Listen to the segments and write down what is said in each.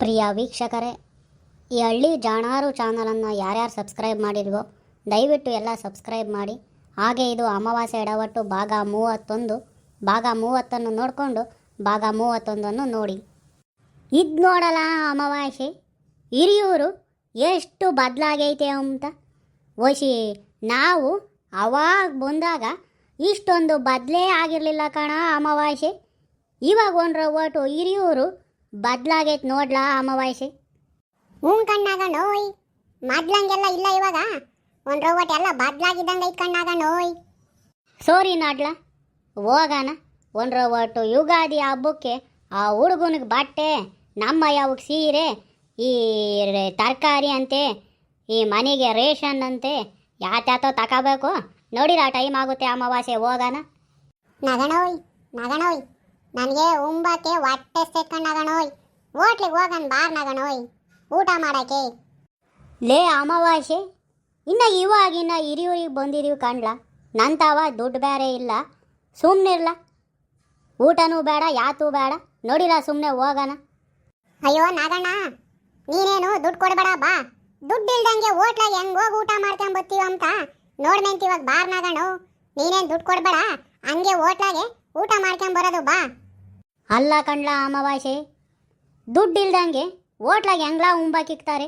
ಪ್ರಿಯ ವೀಕ್ಷಕರೇ, ಈ ಹಳ್ಳಿ ಜಾಣಾರು ಚಾನಲನ್ನು ಯಾರ್ಯಾರು ಸಬ್ಸ್ಕ್ರೈಬ್ ಮಾಡಿಲ್ವೋ ದಯವಿಟ್ಟು ಎಲ್ಲ ಸಬ್ಸ್ಕ್ರೈಬ್ ಮಾಡಿ. ಹಾಗೆ ಇದು ಅಮಾವಾಸ್ಯೆ ಎಡವಟ್ಟು ಭಾಗ 31. ಭಾಗ 30 ನೋಡಿಕೊಂಡು ಭಾಗ 31 ನೋಡಿ. ಇದು ನೋಡಲ್ಲ ಅಮಾವಾಸ್ಯೆ ಹಿರಿಯೂರು ಎಷ್ಟು ಬದಲಾಗೈತೆ ಅಂತ. ವಶಿ ನಾವು ಅವಾಗ ಬಂದಾಗ ಇಷ್ಟೊಂದು ಬದಲೇ ಆಗಿರಲಿಲ್ಲ ಕಣ ಅಮಾವಾಸ್ಯೆ. ಇವಾಗ ಒಂದು ಒಟ್ಟು ಹಿರಿಯೂರು ಬದಲಾಗೈತೆ ನೋಡ್ಲಾ ಅಮಾವಾಸ್ಯೆ. ಕಣ್ಣಾಗ ನೋಯ್ ಮೊದ್ಲಂಗೆಲ್ಲ ಇಲ್ಲ, ಇವಾಗ ಒಂದು ರೋಬಟ್ ಎಲ್ಲ ಬದಲಾಗಿದ್ದಂಗೆ ಐತ್ ಕಣ್ಣಾಗ ನೋಯ್. ಸೋರಿ ನಾಡ್ಲ ಹೋಗೋಣ. ಒಂದು ಒಟ್ಟು ಯುಗಾದಿ ಹಬ್ಬಕ್ಕೆ ಆ ಹುಡುಗನಿಗೆ ಬಟ್ಟೆ, ನಮ್ಮ ಯಾವಾಗ ಸೀರೆ, ಈ ತರಕಾರಿ ಅಂತೆ, ಈ ಮನೆಗೆ ರೇಷನ್ ಅಂತೆ ಯಾತ್ಯಾತೋ ತಗೋಬೇಕು. ನೋಡಿರ ಟೈಮ್ ಆಗುತ್ತೆ ಅಮಾವಾಸ್ಯೆ, ಹೋಗೋಣ. ನಗಣೋಯ್ ನನಗೆ ಉಂಬಕ್ಕೆ ಹೊಟ್ಟೆ ಸೇರ್ಕೊಂಡಾಗಣೋಯ್. ಹೋಟ್ಲಿಗೆ ಹೋಗೋಣ ಬಾರ್ ನಗಣೋಯ್, ಊಟ ಮಾಡೋಕ್ಕೆ. ಲೇ ಅಮಾವಾಸ್ಯೆ, ಇವಾಗಿನ ಹಿರಿಯೂರಿಗೆ ಬಂದಿದ್ದೀವಿ ಕಣ್ಲ. ನಂತವ ದುಡ್ಡು ಬೇರೆ ಇಲ್ಲ, ಸುಮ್ಮನಿರ್ಲ. ಊಟನೂ ಬೇಡ ಯಾತೂ ಬೇಡ, ನೋಡಿಲ್ಲ ಸುಮ್ಮನೆ ಹೋಗೋಣ. ಅಯ್ಯೋ ನಾಗಣ್ಣ, ನೀನೇನು ದುಡ್ಡು ಕೊಡಬೇಡ ಬಾ. ದುಡ್ಡು ಇಲ್ದಂಗೆ ಹೋಟ್ಲಾಗ ಹೆಂಗೆ ಹೋಗಿ ಊಟ ಮಾಡ್ಕೊಂಬತ್ತೀವ ಅಂತ ನೋಡ್ಮೆಂತಿವಾಗ ಬಾರ್ ನಾಗಣ್ಣು. ನೀನೇನು ದುಡ್ಡು ಕೊಡಬೇಡ, ಹಂಗೆ ಹೋಟ್ಲಾಗೆ ಊಟ ಮಾಡ್ಕೊಂಬರೋದು ಬಾ. ಅಲ್ಲ ಕಣ್ಲ ಅಮಾವಾಸ್ಯೆ, ದುಡ್ಡು ಇಲ್ದಂಗೆ ಹೋಟ್ಲಾಗ ಹೆಂಗ್ಲಾ ಉಂಬಾಕಿಕ್ತಾರೆ?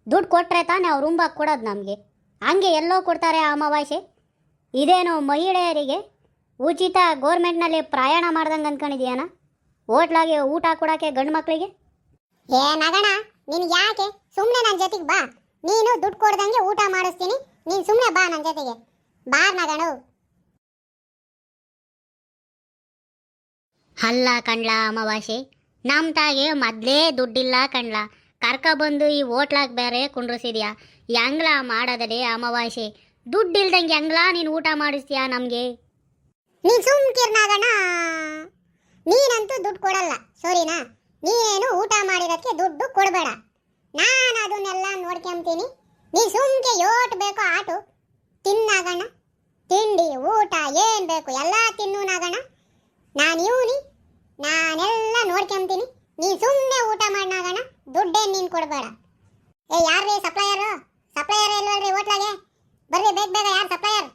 ದುಡ್ಡು ಕೊಟ್ಟರೆ ತಾನೇ ಅವ್ರು ಉಂಬಾಕ್ ಕೊಡೋದು ನಮಗೆ. ಹಂಗೆ ಎಲ್ಲೋ ಕೊಡ್ತಾರೆ ಅಮಾವಾಸ್ಯೆ. ಇದೇನು ಮಹಿಳೆಯರಿಗೆ ಉಚಿತ ಗೋರ್ಮೆಂಟ್ನಲ್ಲಿ ಪ್ರಯಾಣ ಮಾಡ್ದಂಗೆ ಅಂದ್ಕೊಂಡಿದ್ಯಾನ ಹೋಟ್ಲಾಗೆ ಊಟ ಕೊಡೋಕ್ಕೆ ಗಂಡು ಮಕ್ಕಳಿಗೆ? ಏ ನಗಣ, ನಿನ್ಗೆ ಯಾಕೆ? ಸುಮ್ಮನೆ ನನ್ನ ಜೊತೆಗೆ ಬಾ. ನೀನು ದುಡ್ಡು ಕೊಡ್ದಂಗೆ ಊಟ ಮಾಡಿಸ್ತೀನಿ, ನೀನು ಸುಮ್ಮನೆ ಬಾ ನನ್ನ ಜೊತೆಗೆ. ಬಾರ್ ನಗಣು. ಅಲ್ಲ ಕಣ್ಲ ಅಮಾವಾಸ್ಯೆ, ನಮ್ಮ ತಾಗೆ ಮೊದಲೇ ದುಡ್ಡಿಲ್ಲ ಕಣ್ಲ. ಕರ್ಕೊಬಂದು ಈ ಹೋಟ್ಲಾಗ ಬೇರೆ ಕುಂಡ್ರಿಸಿದ್ಯಾ. ಹೆಂಗ್ಲಾ ಮಾಡೋದಲೇ ಅಮಾವಾಸ್ಯೆ? ದುಡ್ಡಿಲ್ದಂಗೆ ಹೆಂಗ್ಲಾ ನೀನು ಊಟ ಮಾಡಿಸ್ತೀಯಾ ನಮಗೆ? ನೀನು ಸುಮ್ಕಿರ್ನಾಗಣ, ನೀನಂತೂ ದುಡ್ಡು ಕೊಡಲ್ಲ ಸೋರಿನಾ. ನೀನು ಊಟ ಮಾಡಿರೋದಕ್ಕೆ ದುಡ್ಡು ಕೊಡಬೇಡ, ನಾನು ಅದನ್ನೆಲ್ಲ ನೋಡ್ಕೊಂತೀನಿ. ನೀ ಸುಮ್ಕೆ ಯೋಟ್ ಬೇಕೋ ಆಟು ತಿನ್ನಾಗಣ. ತಿಂಡಿ ಊಟ ಏನು ಬೇಕು ಎಲ್ಲ ತಿನ್ನು ನಾಗಣ. ನಾನು ಇವನಿ, ನಾನೆಲ್ಲ ನೋಡ್ಕೊಂತೀನಿ. ನೀನು ಸುಮ್ಮನೆ ಊಟ ಮಾಡ್ನಾಗಣ, ದುಡ್ಡೇನು ನೀನು ಕೊಡಬೇಡ. ಏ ಯಾರ್ರೀ ಸಪ್ಲೈಯರು? ಸಪ್ಲೈಯರ್ ಇಲ್ವಲ್ರಿ ಹೋಟ್ಲಾಗೆ? ಬರ್ರಿ ಬೇಗ ಬೇಗ, ಯಾರು ಸಪ್ಲೈಯರ್?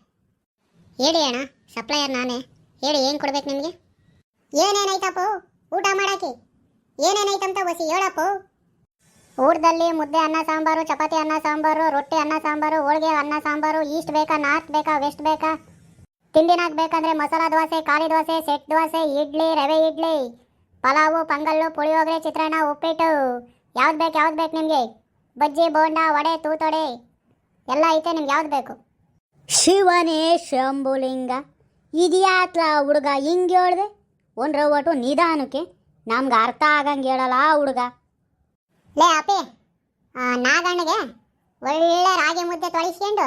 ಹೇಳಿ ಅಣ್ಣ, ಸಪ್ಲೈಯರ್ ನಾನೇ. ಹೇಳಿ ಏನು ಕೊಡ್ಬೇಕು ನಿಮಗೆ? ಏನೇನೈತಪ್ಪ ಊಟ ಮಾಡಾಕಿ? ಏನೇನೈತಂತ ವಸಿ ಹೇಳಪ್ಪ. ಊಟದಲ್ಲಿ ಮುದ್ದೆ ಅನ್ನ ಸಾಂಬಾರು, ಚಪಾತಿ ಅನ್ನ ಸಾಂಬಾರು, ರೊಟ್ಟಿ ಅನ್ನ ಸಾಂಬಾರು, ಹೋಳಿಗೆ ಅನ್ನ ಸಾಂಬಾರು. ಈಸ್ಟ್ ಬೇಕಾ, ನಾರ್ತ್ ಬೇಕಾ, ವೆಸ್ಟ್ ಬೇಕಾ? ತಿಂಡಿನಾಗ ಬೇಕಂದ್ರೆ ಮಸಾಲ ದೋಸೆ, ಖಾಲಿ ದೋಸೆ, ಸೆಟ್ ದೋಸೆ, ಇಡ್ಲಿ, ರವೆ ಇಡ್ಲಿ, ಪಲಾವು, ಪೊಂಗಲ್ಲು, ಪುಳಿಯೋಗರೆ, ಚಿತ್ರಾನ್ನ, ಉಪ್ಪಿಟ್ಟು. ಯಾವ್ದು ಬೇಕು ನಿಮಗೆ? ಬಜ್ಜಿ, ಬೋಂಡ, ವಡೆ, ತೂತೊಡೆ ಎಲ್ಲ ಐತೆ. ನಿಮ್ಗೆ ಯಾವ್ದು ಬೇಕು? ಶಿವನೇ ಶಂಭುಲಿಂಗ, ಇದ್ಯಾತ್ಲ ಹುಡುಗ ಹಿಂಗೆ ಹೇಳ್ದೆ? ಒಂದು ಒಟ್ಟು ನಿಧಾನಕ್ಕೆ, ನಮ್ಗೆ ಅರ್ಥ ಆಗಂಗೆ ಹೇಳಲ್ಲ ಹುಡುಗ. ಲೇ ಅಪ್ಪಿ, ನಾಗಣ್ಣಗೆ ಒಳ್ಳೆ ರಾಗಿ ಮುದ್ದೆ ತೊಳಿಸ್ಕೊಂಡು,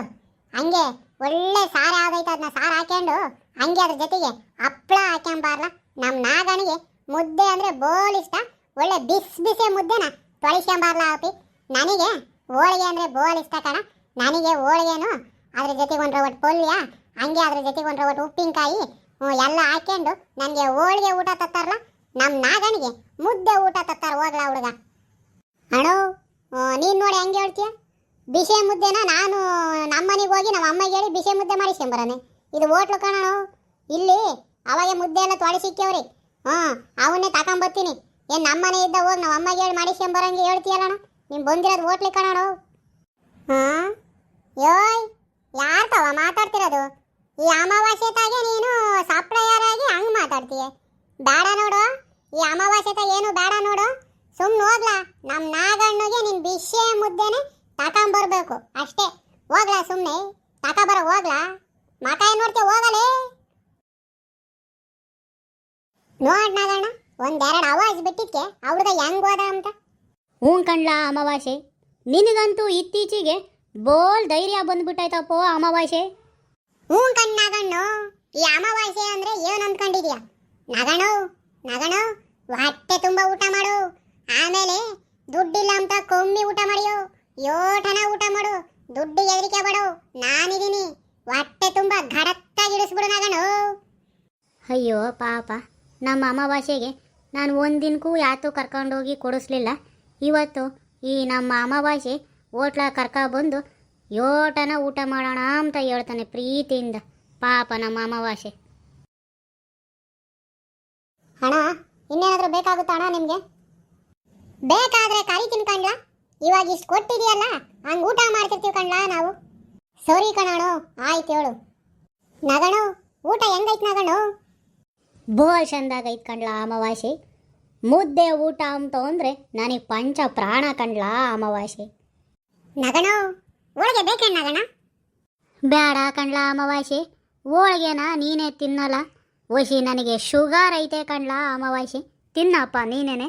ಹಂಗೆ ಒಳ್ಳೆ ಸಾರು ಯಾವ್ದೈತೆ ಅದನ್ನ ಸಾರು ಹಾಕ್ಕೊಂಡು, ಹಂಗೆ ಅದ್ರ ಜೊತೆಗೆ ಹಪ್ಪಳ ಹಾಕ್ಯಂಬಾರ್ಲ. ನಮ್ಮ ನಾಗನಿಗೆ ಮುದ್ದೆ ಅಂದರೆ ಬೋಲ್ ಇಷ್ಟ. ಒಳ್ಳೆ ಬಿಸಿ ಮುದ್ದೆನ ತೊಳಿಸ್ಕೊಂಬಾರ್ಲ ಅಪ್ಪಿ. ನನಗೆ ಹೋಳಿಗೆ ಅಂದರೆ ಬೋಲ್ ಇಷ್ಟ ಕಣ. ನನಗೆ ಹೋಳಿಗೆನು ಅದ್ರ ಜೊತೆಗೆ ಒಂದು ಒಟ್ಟು ಪಲ್ಯ, ಹಂಗೆ ಅದ್ರ ಜೊತೆಗೆ ಒಂದು ಒಟ್ಟು ಉಪ್ಪಿನಕಾಯಿ ಎಲ್ಲ ಹಾಕ್ಕೊಂಡು ನನಗೆ ಹೋಳಿಗೆ ಊಟ ತತ್ತಾರಲ್ಲ. ನಮ್ಮ ನಾಗನಿಗೆ ಮುದ್ದೆ ಊಟ ತತ್ತಾರ. ಹೋಗ್ಲಾ ಹುಡುಗ. ಅಣ್ಣೋ, ನೀನು ನೋಡಿ ಹಂಗೆ ಹೇಳ್ತೀಯ? ಬಿಸಿ ಮುದ್ದೆನ ನಾನು ನಮ್ಮ ಮನೆಗೆ ಹೋಗಿ ನಮ್ಮ ಅಮ್ಮಗೆ ಹೇಳಿ ಬಿಸಿ ಮುದ್ದೆ ಮಾಡಿಸ್ಕೊಂಬರಾನೆ. ಇದು ಹೋಟ್ಲು ಕಣೋ. ಇಲ್ಲಿ ಅವಾಗೆ ಮುದ್ದೆ ಎಲ್ಲ ತೊಳಿಸಿಕ್ಕೇವ್ರಿ. ಅವನ್ನೇ ತಗೊಂಬರ್ತೀನಿ. ಏನು ನಮ್ಮ ಮನೆ ಇದ್ದ ಹೋಗಿ ನಮ್ಮ ಅಮ್ಮಗೆ ಹೇಳಿ ಮಾಡಿಸ್ಕೊಂಬರಂಗೆ ಹೇಳ್ತೀಯಲ್ಲಣ್ಣ? ನೀನು ಬಂದಿರೋದು ಹೋಟ್ಲಿ ಕಣೋ. ಯೋಯ್, ಯಾರು ತವ ಮಾತಾಡ್ತಿರೋದು? ಈ ಅಮಾವಾಸ್ಯೆ ತಾಗೆ ನೀನು ಸಪ್ಲೈಯರಾಗಿ ಹಂಗೆ ಮಾತಾಡ್ತೀಯ? ಬೇಡ ನೋಡು, ಈ ಅಮಾವಾಸ್ಯೆ ತಾಗ ಏನು ಬೇಡ ನೋಡು. ಸುಮ್ಮನೆ ಹೋಗ್ಲಾ. ನಮ್ಮ ನಾಗಣ್ಣಗೆ ನೀನು ಬಿಸಿ ಮುದ್ದೆನೆ ತಗೊಂಬರ್ಬೇಕು ಅಷ್ಟೇ. ಹೋಗ್ಲಾ, ಸುಮ್ಮನೆ ತಗೊಬರ ಹೋಗ್ಲಾ. ಮಕ ಏನು ನೋಡ್ತೀಯ? ಹೋಗಲೇ. ನೋಡ್ ನಾಗಣ್ಣ, ಒಂದೆರಡು ಅವಾಜ್ ಬಿಟ್ಟಿದ್ಕೆ ಅವ್ರದ ಹೆಂಗ್ ಹೋದ ಅಂತ. ಹ್ಞೂ ಕಣ್ಲ ಅಮಾವಾಸ್ಯೆ, ನಿನಗಂತೂ ಇತ್ತೀಚೆಗೆ ಬೋಲ್ ಧೈರ್ಯ ಬಂದ್ಬಿಟ್ಟಾಯ್ತಪ್ಪೋ ಅಮಾವಾಸ್ಯೆ. ಕಣ್ಣಾಗಣ್ಣು, ಈ ಅಮಾವಾಸ್ಯೆ ಅಂದ್ರೆ ಏನು ಅಂದ್ಕೊಂಡಿದ್ಯಾ? ನಗಣು ಹೊಟ್ಟೆ ತುಂಬ ಊಟ ಮಾಡು. ಆಮೇಲೆ ದುಡ್ಡಿಲ್ಲ ಅಂತ ಕೊಮ್ಮಿ ಊಟ ಮಾಡಿಯೋ, ಯೋಟನ ಊಟ ಮಾಡು. ದುಡ್ಡು ಎದರಿಕೆ ಬೇಡ, ನಾನಿದ್ದೀನಿ. ಹೊಟ್ಟೆ ತುಂಬ ಘಡತ್ತಾಗಿ ಇಡಿಸ್ಬಿಡು ನಗಣು. ಅಯ್ಯೋ ಪಾಪ, ನಮ್ಮ ಅಮಾವಾಸ್ಯೆಗೆ ನಾನು ಒಂದಿನಕ್ಕೂ ಯಾತೂ ಕರ್ಕೊಂಡೋಗಿ ಕೊಡಿಸ್ಲಿಲ್ಲ. ಇವತ್ತು ಈ ನಮ್ಮ ಅಮಾವಾಸ್ಯೆ ಹೋಟ್ಲ ಕರ್ಕೊಬಂದು ಯೋಟನ ಊಟ ಮಾಡೋಣ ಅಂತ ಹೇಳ್ತಾನೆ ಪ್ರೀತಿಯಿಂದ. ಪಾಪ ನಮ್ಮ ಅಮಾವಾಸ್ಯೆ. ಹಣ ಇನ್ನೇನಾದ್ರೂ ಬೇಕಾಗುತ್ತಾ ಅಣ್ಣ ನಿಮ್ಗೆ? ಬೇಕಾದ್ರೆ ಕರಿತೀನಿ ಕಣ್ಲ. ಇವಾಗ ಇಷ್ಟು ಕೊಟ್ಟಿದೆಯಲ್ಲ, ಹಂಗೆ ಊಟ ಮಾಡ್ತಿರ್ತೀವಿ ಕಣ್ಲ ನಾವು. ಸರಿ ಕಣೋ, ಆಯ್ತು ಹೇಳು. ನಗಣು ಊಟ ಹೆಂಗೈತ್ ನಗಣು? ಬೋಲ್ ಚಂದಾಗ ಐತ್ ಕಣ್ಲ ಅಮಾವಾಸ್ಯೆ. ಮುದ್ದೆ ಊಟ ಅಂತ ಅಂದರೆ ನನಗೆ ಪಂಚ ಪ್ರಾಣ ಕಣ್ಲ ಅಮಾವಾಸ್ಯೆ. ನಗಣು ಒಳಗೆ ಬೇಕೇನು ನಗಣ? ಬೇಡ ಕಣ್ಲ ಅಮಾವಾಸ್ಯೆ, ಹೋಳಿಗೆನ ನೀನೇ ತಿನ್ನಲ್ಲ. ಓಶಿ ನನಗೆ ಶುಗರ್ ಐತೆ ಕಣ್ಲ ಅಮಾವಾಸ್ಯೆ, ತಿನ್ನಪ್ಪ ನೀನೇನೆ.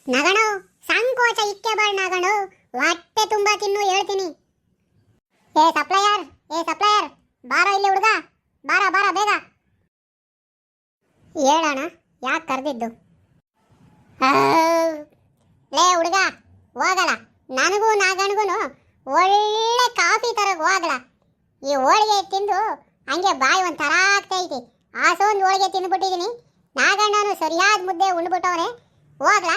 ನಗಣು ಸಂಕೋಚ ಇಕ್ಕೆ ಬಾಳ್ ನಗಣು, ಹೊಟ್ಟೆ ತುಂಬಾ ತಿನ್ನು ಹೇಳ್ತೀನಿ. ಏ ಸಪ್ಲೈಯರ್ ಬಾರ ಇಲ್ಲಿ ಹುಡುಗ, ಬಾರ ಬಾರ ಬೇಗ. ಹೇಳೋಣ ಯಾಕೆ ಕರೆದಿದ್ದು? ಲೇ ಹುಡುಗ ಹೋಗಲ್ಲ, ನನಗೂ ನಾಗಣ್ಗೂ ಒಳ್ಳೆ ಕಾಫಿ ತರಗ್ ಹೋಗಲ್ಲ. ಈ ಹೋಳಿಗೆ ತಿಂದು ಹಂಗೆ ಬಾಯಿ ಒಂಥರ ಆಗ್ತೈತಿ. ಆಸೊಂದು ಹೋಳಿಗೆ ತಿಂದ್ಬಿಟ್ಟಿದ್ದೀನಿ, ನಾಗಣ್ಣನು ಸರಿಯಾದ ಮುದ್ದೆ ಉಂಡ್ಬಿಟ್ಟವ್ರೆ. ಹೋಗ್ಲಾ,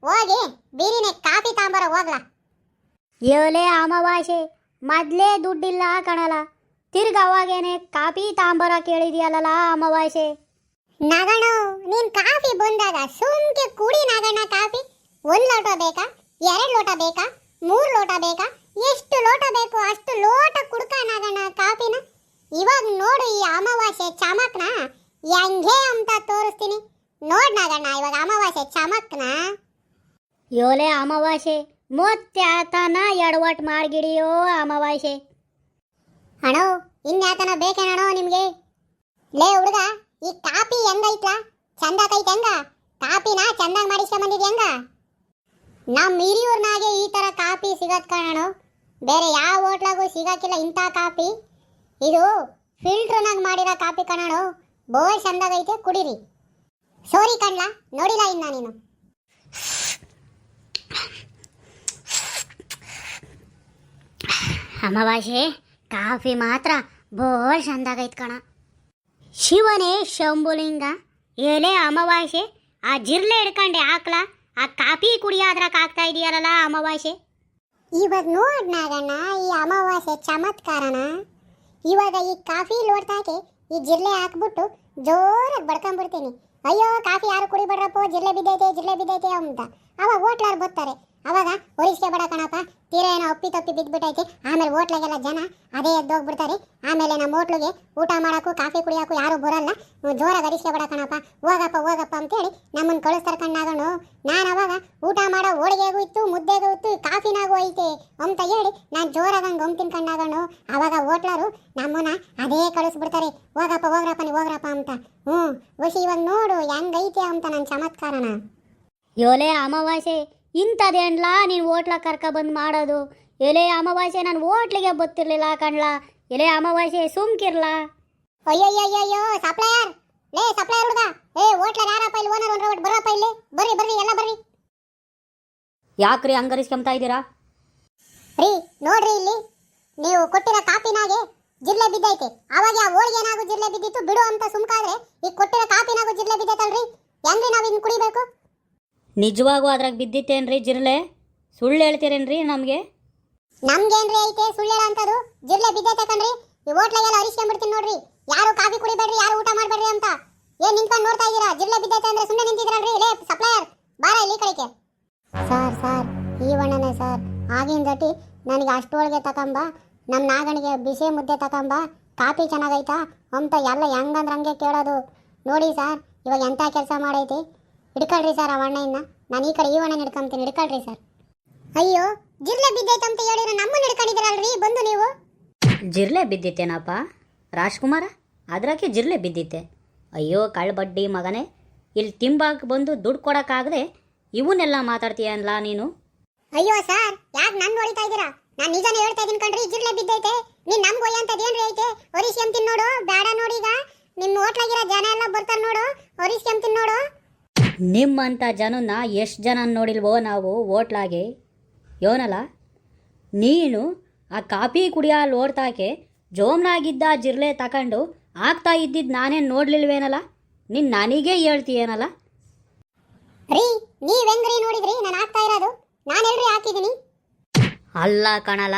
ಹೋಗಿ ಬೀರಿನೇ ಕಾಫಿ ತಾಂಬರ ಹೋಗ್ಲಾ. ಯೋಲೆ ಅಮಾವಾಸ್ಯೆ, ಮೊದಲೇ ದುಡ್ಡಿಲ್ಲ ಕಣಲ್ಲ, ತಿರ್ಗ ಅವಾಗೇನೆ ಕಾಫಿ ತಾಂಬರ ಕೇಳಿದ್ಯಲ್ಲ ಅಮಾವಾಸ್ಯೆ. ನಗಣು ನೀನ್ ಕಾಫಿ ಬಂದಾಗ ಸುಮ್ಕೆ ಕುಡಿ ನಗಣ್ಣ. ಕಾಫಿ 1 ಲೋಟ ಬೇಕಾ, 2 ಲೋಟ ಬೇಕಾ, 3 ಲೋಟ ಬೇಕಾ, ಎಷ್ಟು ಲೋಟ ಬೇಕು ಅಷ್ಟು ಲೋಟ ಕುಡ್ಕ ನಗಣ್ಣ ಕಾಫಿನ. ಇವಾಗ ನೋಡು ಈ ಅಮಾವಾಸ್ಯೆ ಚಮಕ್ನ ಹೆಂಗೆ ಅಂತ ತೋರಿಸ್ತೀನಿ. ನೋಡ್ ನಗಣ್ಣ ಇವಾಗ ಅಮಾವಾಸ್ಯೆ ಚಮಕ್ನ. ಯೋಲೆ ಅಮಾವಾಸ್ಯೆ, ಮತ್ತೆ ಆತನ ಎಡವಟ್ ಮಾಡ್ಗಿಡಿಯೋ ಅಮಾವಾಸ್ಯೆ. ಅಣ್ಣೋ ಇನ್ಯಾತನ ಬೇಕೇನೋ ನಿಮ್ಗೆ? ಲೇ ಹುಡುಗ, ಈ ಕಾಫಿ ಹೆಂಗೈತ್ಲಾ? ಚಂದಾಕೈತೆ ಹೆಂಗ? ಕಾಫಿನ ಚಂದಾಗಿ ಮಾಡಿಸ್ಕೊಂಬಂದಿದ್ಯ ಹೆಂಗ? ನಮ್ಮ ಹಿರಿಯೂರ್ನಾಗೆ ಈ ಥರ ಕಾಫಿ ಸಿಗತ್ ಕಣೋ, ಬೇರೆ ಯಾವ ಹೋಟ್ಲಾಗೂ ಸಿಗಾಕಿಲ್ಲ ಇಂಥ ಕಾಫಿ. ಇದು ಫಿಲ್ಟ್ರ್ನಾಗ ಮಾಡಿರೋ ಕಾಫಿ ಕಣೋ, ಬೋಯ್ ಚಂದಾಗೈತೆ, ಕುಡೀರಿ. ಸೋರಿ ಕಣ್ಲಾ, ನೋಡಿಲ್ಲ ಇನ್ನ ನೀನು. ಅಮಾವಾಸ್ಯೆ ಕಾಫಿ ಮಾತ್ರ ಬೋಳ್ ಚಂದಾಗೈತ್ ಕಣ. ಶಿವನೇ ಶಂಭುಲಿಂಗ, ಏನೇ ಅಮಾವಾಸ್ಯೆ ಆ ಜಿರ್ಲೆ ಹಿಡ್ಕಂಡೆ ಹಾಕ್ಲ, ಆ ಕಾಫಿ ಕುಡಿಯಾದ್ರಾಗ ಆಗ್ತಾ ಇದೆಯಲ್ಲ ಅಮಾವಾಸ್ಯೆ. ಇವಾಗ ನೋಡ್ ನಾಗಣ್ಣ ಈ ಅಮಾವಾಸ್ಯೆ ಚಮತ್ಕಾರನ. ಇವಾಗ ಈ ಕಾಫಿ ಲೋಟದಾಗೆ ಈ ಜಿರ್ಲೆ ಹಾಕ್ಬಿಟ್ಟು ಜೋರಾಗಿ ಬಡ್ಕೊಂಡ್ಬಿಡ್ತೀನಿ. ಅಯ್ಯೋ ಕಾಫಿ ಯಾರು ಕುಡಿಬೇಡ್ರಪ್ಪ, ಜಿರ್ಲೆ ಬಿದ್ದೈತೆ ಅಂತ. ಅವಾಗ ಹೋಟ್ಲಾರು ಬರ್ತಾರೆ, ಅವಾಗ ಒರಿಸ್ಕೆ ಬೇಡ ಕಣಪ್ಪ, ತೀರ ಏನೋ ಅಪ್ಪಿ ತಪ್ಪಿ ಬಿದ್ದುಬಿಟ್ಟೈತೆ. ಆಮೇಲೆ ಹೋಟ್ಲಾಗೆಲ್ಲ ಜನ ಅದೇ ಎದ್ದೋಗ್ಬಿಡ್ತಾರೆ. ಆಮೇಲೆ ನಮ್ಮ ಹೋಟ್ಲಿಗೆ ಊಟ ಮಾಡೋಕ್ಕೂ ಕಾಫಿ ಕುಡಿಯೋಕ್ಕೂ ಯಾರೂ ಬರೋಲ್ಲ, ಜೋರಾಗಿ ಅರಿಸ್ಕೆ ಬೇಡ ಕಣಪ್ಪ, ಹೋಗಪ್ಪ ಅಂತೇಳಿ ನಮ್ಮನ್ನು ಕಳಿಸ್ತಾರೆ ಕಣ್ಣಾಗಣು. ನಾನು ಅವಾಗ ಊಟ ಮಾಡೋ ಹೋಳಿಗೆಗೂ ಇತ್ತು, ಮುದ್ದೆಗೂ ಇತ್ತು, ಕಾಫಿನಾಗೂ ಐತೆ ಅಂತ ಹೇಳಿ ನಾನು ಜೋರಾಗಿ ಹಂಗೆ ಹೊಮ್ತೀನಿ ಕಣ್ಣಾಗಣು. ಅವಾಗ ಹೋಟ್ಲಾರು ನಮ್ಮನ್ನ ಅದೇ ಕಳಿಸ್ಬಿಡ್ತಾರೆ, ಹೋಗ್ರಪ್ಪ ನೀವು ಹೋಗ್ರಪ್ಪ ಅಂತ. ವಶಿ ಇವಾಗ ನೋಡು ಹೆಂಗೈತೆ ಅಂತ ನನ್ನ ಚಮತ್ಕಾರನ. ಯೋಲೆ ಅಮಾವಾಸ್ಯೆ, ಇಂಥದೇನ್ಲ ನೀನು ಹೋಟ್ಲ ಕರ್ಕೊಬಂದು ಮಾಡೋದು? ಎಲೆ ಅಮಾವಾಸ್ಯೆ, ನಾನು ಹೋಟ್ಲಿಗೆ ಗೊತ್ತಿರಲಿಲ್ಲ ಕಣ್ಲ. ಎಲೆ ಅಮಾವಾಸ್ಯೆ ಸುಮ್ಕಿರ್ಲ. ಅಯ್ಯಯ್ಯಯ್ಯೋ ಸಪ್ಲೈಯರ್ ಹುಡುಗ, ಹೋಟ್ಲರ್ ಯಾರಪ್ಪ ಇಲ್ಲಿ ಓನರ್? ಒಂದು ಬರಪ್ಪ ಇಲ್ಲಿ, ಬರ್ರಿ ಎಲ್ಲ ಬರ್ರಿ. ಯಾಕ್ರಿ ಹಂಗರಿಸ್ಕೊಂತ ಇದ್ದೀರಾ? ರೀ ನೋಡ್ರಿ, ಇಲ್ಲಿ ನೀವು ಕೊಟ್ಟಿರೋ ಕಾಪಿನಾಗೆ ಜಿರ್ಲೆ ಬಿದ್ದೈತೆ. ಅವಾಗ ಆ ಹೋಳಿಗೆನಾಗೂ ಜಿರ್ಲೆ ಬಿದ್ದಿತ್ತು ಬಿಡು ಅಂತ ಸುಮ್ಕಾದ್ರೆ, ಈಗ ಕೊಟ್ಟಿರೋ ಕಾಪಿನಾಗೂ ಜಿರ್ಲೆ ಬಿದ್ದೈತಲ್ರಿ, ಹೆಂಗ್ರಿ ನಾವು ಇನ್ನು ಕುಡಿಬೇಕು? ನಿಜವಾಗೂ ಅದ್ರಾಗ ಬಿದ್ದಿತ್ತೇನ್ರಿ ಜಿರ್ಲೆ? ಸುಳ್ಳು ಹೇಳ್ತೀರೇನ್ರಿ ನಮಗೆ? ನಮ್ಗೇನ್ರಿ ಐತೆ ಸುಳ್ಳು ಹೇಳೋ ಅಂತದು? ಜಿರ್ಲೆ ಬಿದ್ದೈತೆ ಕಣ್ರಿ. ಈ ಹೋಟ್ಲಾಗೆಲ್ಲ ಅರಿಸ್ಕೊಂಡ್ಬಿಡ್ತೀನಿ ನೋಡ್ರಿ. ಯಾರು ಕಾಫಿ ಕುಡಿಬೇಡ್ರಿ, ಯಾರು ಊಟ ಮಾಡಬೇಡ್ರಿ ಅಂತ ಏನ್ ನಿಂತ್ಕೊಂಡು ನೋಡ್ತಾ ಇದ್ದೀರಾ? ಜಿರ್ಲೆ ಬಿದ್ದೈತೆ ಅಂದ್ರೆ ಸುಮ್ಮನೆ ನಿಂತಿದ್ರಲ್ರಿ. ಲೇ ಸಪ್ಲೈಯರ್ ಬಾರ ಇಲ್ಲಿ ಕಡೆಗೆ. ಸರ್ ಈ ವಣ್ಣನೆ ಸರ್, ಆಗಿನ ದಟಿ ನನಗೆ ಅಷ್ಟು ಹೋಳಿಗೆ ತಕೊಂಬ, ನಮ್ಮ ನಾಗಣಿಗೆ ಬಿಸಿ ಮುದ್ದೆ ತಕೊಂಬ, ಕಾಫಿ ಚೆನ್ನಾಗೈತಾ ಅಂತ ಎಲ್ಲ ಹೆಂಗಂದ್ರೆ ಹಂಗೆ ಕೇಳೋದು. ನೋಡಿ ಸರ್, ಇವಾಗ ಎಂಥ ಕೆಲಸ ಮಾಡೈತಿ. ಹಿಡ್ಕೊಳ್ರಿ ಸರ್ ಆ ವಣ್ಣೆಯಿಂದ, ನಾನು ಈ ಕಡೆ ಈ ವಣ್ಣನ ಹಿಡ್ಕೊಂತೀನಿ, ಹಿಡ್ಕೊಳ್ರಿ ಸರ್. ಅಯ್ಯೋ ಜಿರ್ಲೆ ಬಿದ್ದೈತೆ ಅಂತ ಹೇಳಿದ್ರೆ ನಮ್ಮನ್ನು ಹಿಡ್ಕೊಂಡಿದ್ದೀರಲ್ರಿ ಬಂದು ನೀವು. ಜಿರ್ಲೆ ಬಿದ್ದಿತ್ತೇನಪ್ಪ ರಾಜ್ಕುಮಾರ? ಅದ್ರಾಗೆ ಜಿರ್ಲೆ ಬಿದ್ದಿತ್ತೆ? ಅಯ್ಯೋ ಕಳ್ಬಡ್ಡಿ ಮಗನೇ, ಇಲ್ಲಿ ತಿಂಬಾಕ್ ಬಂದು ದುಡ್ಡು ಕೊಡೋಕ್ಕಾಗದೆ ಇವನ್ನೆಲ್ಲ ಮಾತಾಡ್ತೀಯಲ್ಲ ನೀನು. ಅಯ್ಯೋ ಸರ್, ಯಾಕೆ ನನ್ನ ಹೊಡಿತಾ ಇದ್ದೀರಾ? ನಾನು ನಿಜನೇ ಹೇಳ್ತಾ ಇದ್ದೀನಿ ಕಣ್ರಿ, ಜಿರ್ಲೆ ಬಿದ್ದೈತೆ. ನೀನು ನಮ್ಗೆ ಒಯ್ಯಂತದೇನ್ರಿ ಐತೆ? ಒರಿಸ್ಕೊಂತೀನಿ ನೋಡು, ಬೇಡ ನೋಡಿ. ಈಗ ನಿಮ್ಮ ಹೋಟ್ಲಾಗಿರೋ ಜನ ಎಲ್ಲ ಬರ್ತಾರೆ ನೋಡು, ಒರಿಸ್ಕೊಂತೀನಿ ನೋಡು. ನಿಮ್ಮಂಥ ಜನನ್ನ ಎಷ್ಟು ಜನ ನೋಡಿಲ್ವೋ ನಾವು ಹೋಟ್ಲಾಗೆ. ಯೋನಲ್ಲ, ನೀನು ಆ ಕಾಫಿ ಕುಡಿಯೋ ಲೋಡ್ತಾಕೆ ಜೋಮ್ನಾಗಿದ್ದ ಜಿರ್ಲೆ ತಗೊಂಡು ಆಗ್ತಾ ಇದ್ದಿದ್ದು ನಾನೇನು ನೋಡ್ಲಿಲ್ವೇನಲ್ಲ? ನೀನು ನನಗೇ ಹೇಳ್ತೀಯೇನಲ್ಲ? ರೀ ನೀವ್ ಹೆಂಗ್ರಿ ನೋಡಿದ್ರಿ ನಾನು ಆಗ್ತಾ ಇರೋದು? ಅಲ್ಲ ಕಣಲ,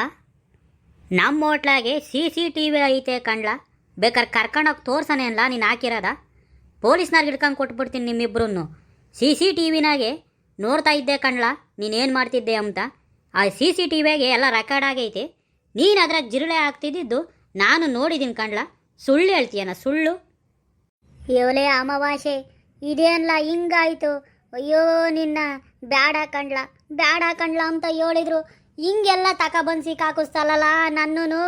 ನಮ್ಮ ಹೋಟ್ಲಾಗೆ CCTV ಐತೆ ಕಣ್ಲ, ಬೇಕಾದ್ರೆ ಕರ್ಕೊಂಡೋಗಿ ತೋರ್ಸನೆ ಅಲ್ಲ ನೀನು ಹಾಕಿರೋದ. ಪೊಲೀಸ್ನವ್ರಿಗೆ ಹಿಡ್ಕೊಂಡು ಕೊಟ್ಬಿಡ್ತೀನಿ ನಿಮ್ಮಿಬ್ರು. CCTVನಾಗೆ ನೋಡ್ತಾ ಇದ್ದೆ ಕಣ್ಲ ನೀನೇನು ಮಾಡ್ತಿದ್ದೆ ಅಂತ. ಆ CCTVಗೆ ಎಲ್ಲ ರೆಕಾರ್ಡ್ ಆಗೈತೆ. ನೀನು ಅದ್ರಾಗ ಜಿರಳೆ ಆಗ್ತಿದ್ದಿದ್ದು ನಾನು ನೋಡಿದ್ದೀನಿ ಕಣ್ಲ. ಸುಳ್ಳು ಹೇಳ್ತೀಯನ ಸುಳ್ಳು? ಇವಲೇ ಅಮಾವಾಸ್ಯೆ ಇದೇನಲ್ಲ ಹಿಂಗಾಯ್ತು, ಅಯ್ಯೋ ನಿನ್ನ ಬ್ಯಾಡ ಕಣ್ಲ ಅಂತ ಹೇಳಿದ್ರು, ಹಿಂಗೆಲ್ಲ ತಗೊಬಂದು ಸಿಕ್ಕಾಕಿಸ್ತಲ್ಲ ನನ್ನೂ.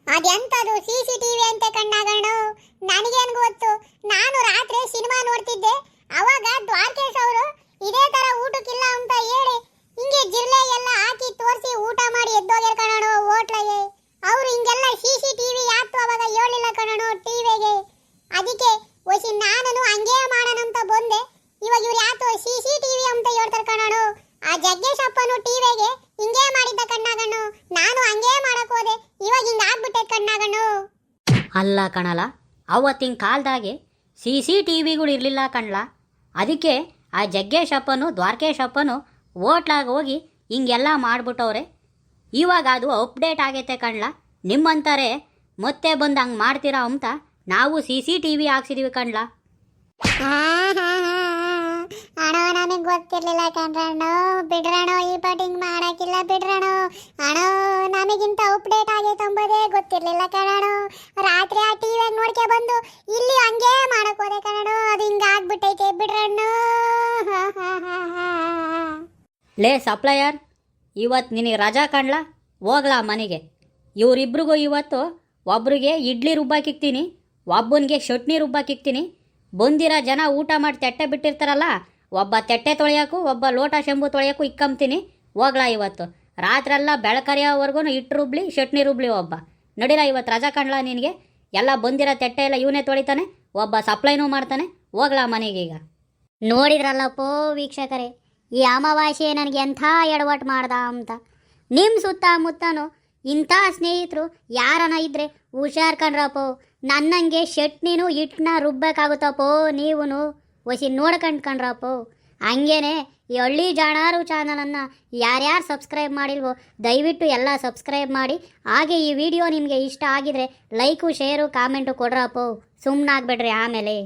ಅದೆಂತದು CCTV ಅಂತೆ ಕಣ್ಣಾಗಣ್ಣು, ನನಗೇನು ಗೊತ್ತು. ನಾನು ರಾತ್ರಿ ಸಿನಿಮಾ ನೋಡ್ತಿದ್ದೆ, ಅವಾಗ ದ್ವಾರಕೇಶ್ ಅವರು ಇದೇ ತರ ಊಟಕ್ಕಿಲ್ಲ ಅಂತ ಹೇಳಿ ಹಿಂಗೆ ಜಿರ್ಲೆ ಎಲ್ಲ ಹಾಕಿ ತೋರಿಸಿ ಊಟ ಮಾಡಿ ಎದ್ದೋಗ್ಯಾರ ಕಣೋ ಹೋಟ್ಲಗೆ. ಅವ್ರು ಹಿಂಗೆಲ್ಲ CCTV ಯಾತು ಅವಾಗ ಹೇಳಿಲ್ಲ ಕಣೋ ಟಿವಿಗೆ. ಅದಕ್ಕೆ ಒಸಿ ನಾನು ಹಂಗೆ ಮಾಡೋಣ ಅಂತ ಬಂದೆ. ಇವಾಗ ಇವ್ರು ಯಾತು CCTV ಅಂತ ಹೇಳ್ತಾರೆ ಕಣೋ. ಆ ಜಗ್ಗೇಶ್ ಅಪ್ಪನು ಟಿವಿಗೆ ಹಿಂಗೆ ಮಾಡಿದ್ದ ಕಣ್ಣಾಗಣ್ಣು, ನಾನು ಹಂಗೆ ಮಾಡಕ್ ಹೋದೆ, ಇವಾಗ ಹಿಂಗ ಆಗ್ಬಿಟ್ಟೆ ಕಣ್ಣಾಗಣ್ಣು. ಅಲ್ಲ ಕಣಲ, ಅವತ್ತಿನ ಕಾಲದಾಗೆ CCTVಗಳು ಇರಲಿಲ್ಲ ಕಣ್ಲ. ಅದಕ್ಕೆ ಆ ಜಗ್ಗೇಶ್ ಅಪ್ಪನು ದ್ವಾರಕೇಶ್ ಅಪ್ಪನು ಹೋಟ್ಲಾಗ ಹೋಗಿ ಹಿಂಗೆಲ್ಲ ಮಾಡ್ಬಿಟ್ಟವ್ರೆ. ಇವಾಗ ಅದು ಅಪ್ಡೇಟ್ ಆಗೈತೆ ಕಣ್ಲ. ನಿಮ್ಮಂತಾರೆ ಮತ್ತೆ ಬಂದು ಹಂಗೆ ಮಾಡ್ತೀರಾ ಅಂತ ನಾವು CCTV ಹಾಕ್ಸಿದೀವಿ ಕಣ್ಲ. ಅಣ್ಣೋ ನನಗೆ ಗೊತ್ತಿರ್ಲಿಲ್ಲ ಕಣ್ರಣ್ಣು, ಬಿಡ್ರಣ್ಣು, ಈ ಪಟಿಂಗ್ ಮಾಡಕ್ಕಿಲ್ಲ ಬಿಡ್ರಣ್ಣು. ಅಣ್ಣೋ ನಮಗಿಂತ ಅಪ್ಡೇಟ್ ಆಗೈತೆ ಅಂಬೋದೇ ಗೊತ್ತಿರ್ಲಿಲ್ಲ ಕಣಣ್ಣು. ರಾತ್ರಿ ಆ ಟಿವಿಯಾಗ ನೋಡ್ಕೆ ಬಂದು ಇಲ್ಲಿ ಹಂಗೆ ಮಾಡಕ್ ಹೋದೆ ಕಣಣ್ಣು, ಅದು ಹಿಂಗ ಆಗ್ಬಿಟ್ಟೈತೆ ಬಿಡ್ರಣ್ಣು. ಲೇ ಸಪ್ಲೈಯರ್, ಇವತ್ತು ನಿನಗೆ ರಜಾ ಕಣ್ಲ, ಹೋಗ್ಲಾ ಮನೆಗೆ. ಇವರಿಬ್ರಿಗೂ ಇವತ್ತು ಒಬ್ರಿಗೆ ಇಡ್ಲಿ ರುಬ್ಬಾಕಿಕ್ತೀನಿ, ಒಬ್ಬನಿಗೆ ಚಟ್ನಿ ರುಬ್ಬಾಕಿಕ್ತೀನಿ. ಬಂದಿರೋ ಜನ ಊಟ ಮಾಡಿ ತೆಟ್ಟೆ ಬಿಟ್ಟಿರ್ತಾರಲ್ಲ, ಒಬ್ಬ ತೆಟ್ಟೆ ತೊಳೆಯೋಕ್ಕೂ ಒಬ್ಬ ಲೋಟ ಶಂಬು ತೊಳೆಯೋಕ್ಕೂ ಇಕ್ಕಂತೀನಿ. ಹೋಗ್ಲಾ ಇವತ್ತು ರಾತ್ರೆಲ್ಲ ಬೆಳಕರಿಯೋವರೆಗೂ ಇಟ್ಟು ರುಬ್ಲಿ ಚಟ್ನಿ ರುಬ್ಲಿ ಒಬ್ಬ. ನಡಿಲ್ಲ ಇವತ್ತು ರಜಾ ಕಣ್ಲಾ ನಿನಗೆ. ಎಲ್ಲ ಬಂದಿರೋ ತೆಟ್ಟೆ ಎಲ್ಲ ಇವನೇ ತೊಳಿತಾನೆ, ಒಬ್ಬ ಸಪ್ಲೈನೂ ಮಾಡ್ತಾನೆ. ಹೋಗ್ಲಾ ಮನೆಗೆ ಈಗ. ನೋಡಿದ್ರಲ್ಲಪ್ಪೋ ವೀಕ್ಷಕರೇ, ಈ ಅಮಾವಾಸ್ಯೆ ನನಗೆ ಎಂಥ ಎಡವಟ್ಟು ಮಾಡ್ದ ಅಂತ. ನಿಮ್ಮ ಸುತ್ತಮುತ್ತನೂ ಇಂಥ ಸ್ನೇಹಿತರು ಯಾರನ ಇದ್ದರೆ ಹುಷಾರ್ ಕಣ್ರಪ್ಪೋ. ನನ್ನಂಗೆ ಚಟ್ನಿನೂ ಹಿಟ್ಟನ್ನ ರುಬ್ಬಬೇಕಾಗುತ್ತಪ್ಪೋ. ನೀವೂ ಒಸಿ ನೋಡ್ಕಂಡ್ಕಂಡ್ರಪ್ಪೋ. ಹಂಗೇನೆ ಈ ಹಳ್ಳಿ ಜಾಣಾರು ಚಾನಲನ್ನು ಯಾರ್ಯಾರು ಸಬ್ಸ್ಕ್ರೈಬ್ ಮಾಡಿಲ್ವೋ ದಯವಿಟ್ಟು ಎಲ್ಲ ಸಬ್ಸ್ಕ್ರೈಬ್ ಮಾಡಿ. ಹಾಗೆ ಈ ವಿಡಿಯೋ ನಿಮಗೆ ಇಷ್ಟ ಆಗಿದರೆ ಲೈಕು ಶೇರು ಕಾಮೆಂಟು ಕೊಡ್ರಪ್ಪೋ. ಸುಮ್ಮನಾಗ್ಬೇಡ್ರಿ ಆಮೇಲೆ.